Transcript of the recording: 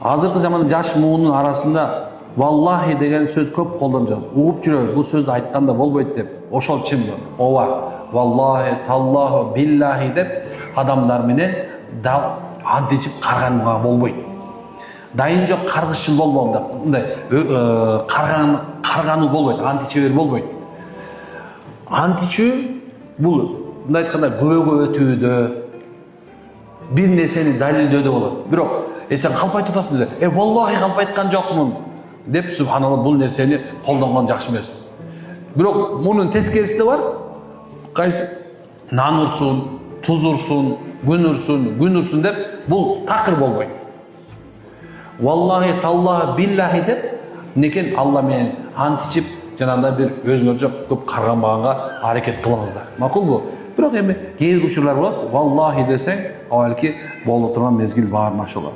Азыркы заманда жаш муунун арасында валлахи деген сөз көп колдонуп угуп жүрөбүз. Бул сөздү айтканда болбойт деп. Ошол чынбы? Ооба. Валлахи, таллаху, биллахи деп адамдар менен античип карганга болбойт. Дайын жок каргышчыл болбогом деп. Мындай каргануу болбойт, античебер болбойт. Античүү бул мындай айтканда күбөгө өтүүдө, бир нерсени далилдөөдө болот. Бирок сен калп айтып атасың десе, валлахи калп айткан жокмун деп субханалла бул нерсени колдонгон жакшы эмес. Бирок мунун тескериси да бар. Кайсы нан урсун, туз урсун, күн урсун деп бул такыр болбойт. Валлахи, таллахи, биллахи деп некен Алла менен античип жанагындай бир өзгөрчө көп карганбаганга аракет кылыңыздар. Макулбу? Бирок эми кээ бир учурлар болот. Валлахи десең, балки боло турган мезгил бар машалла.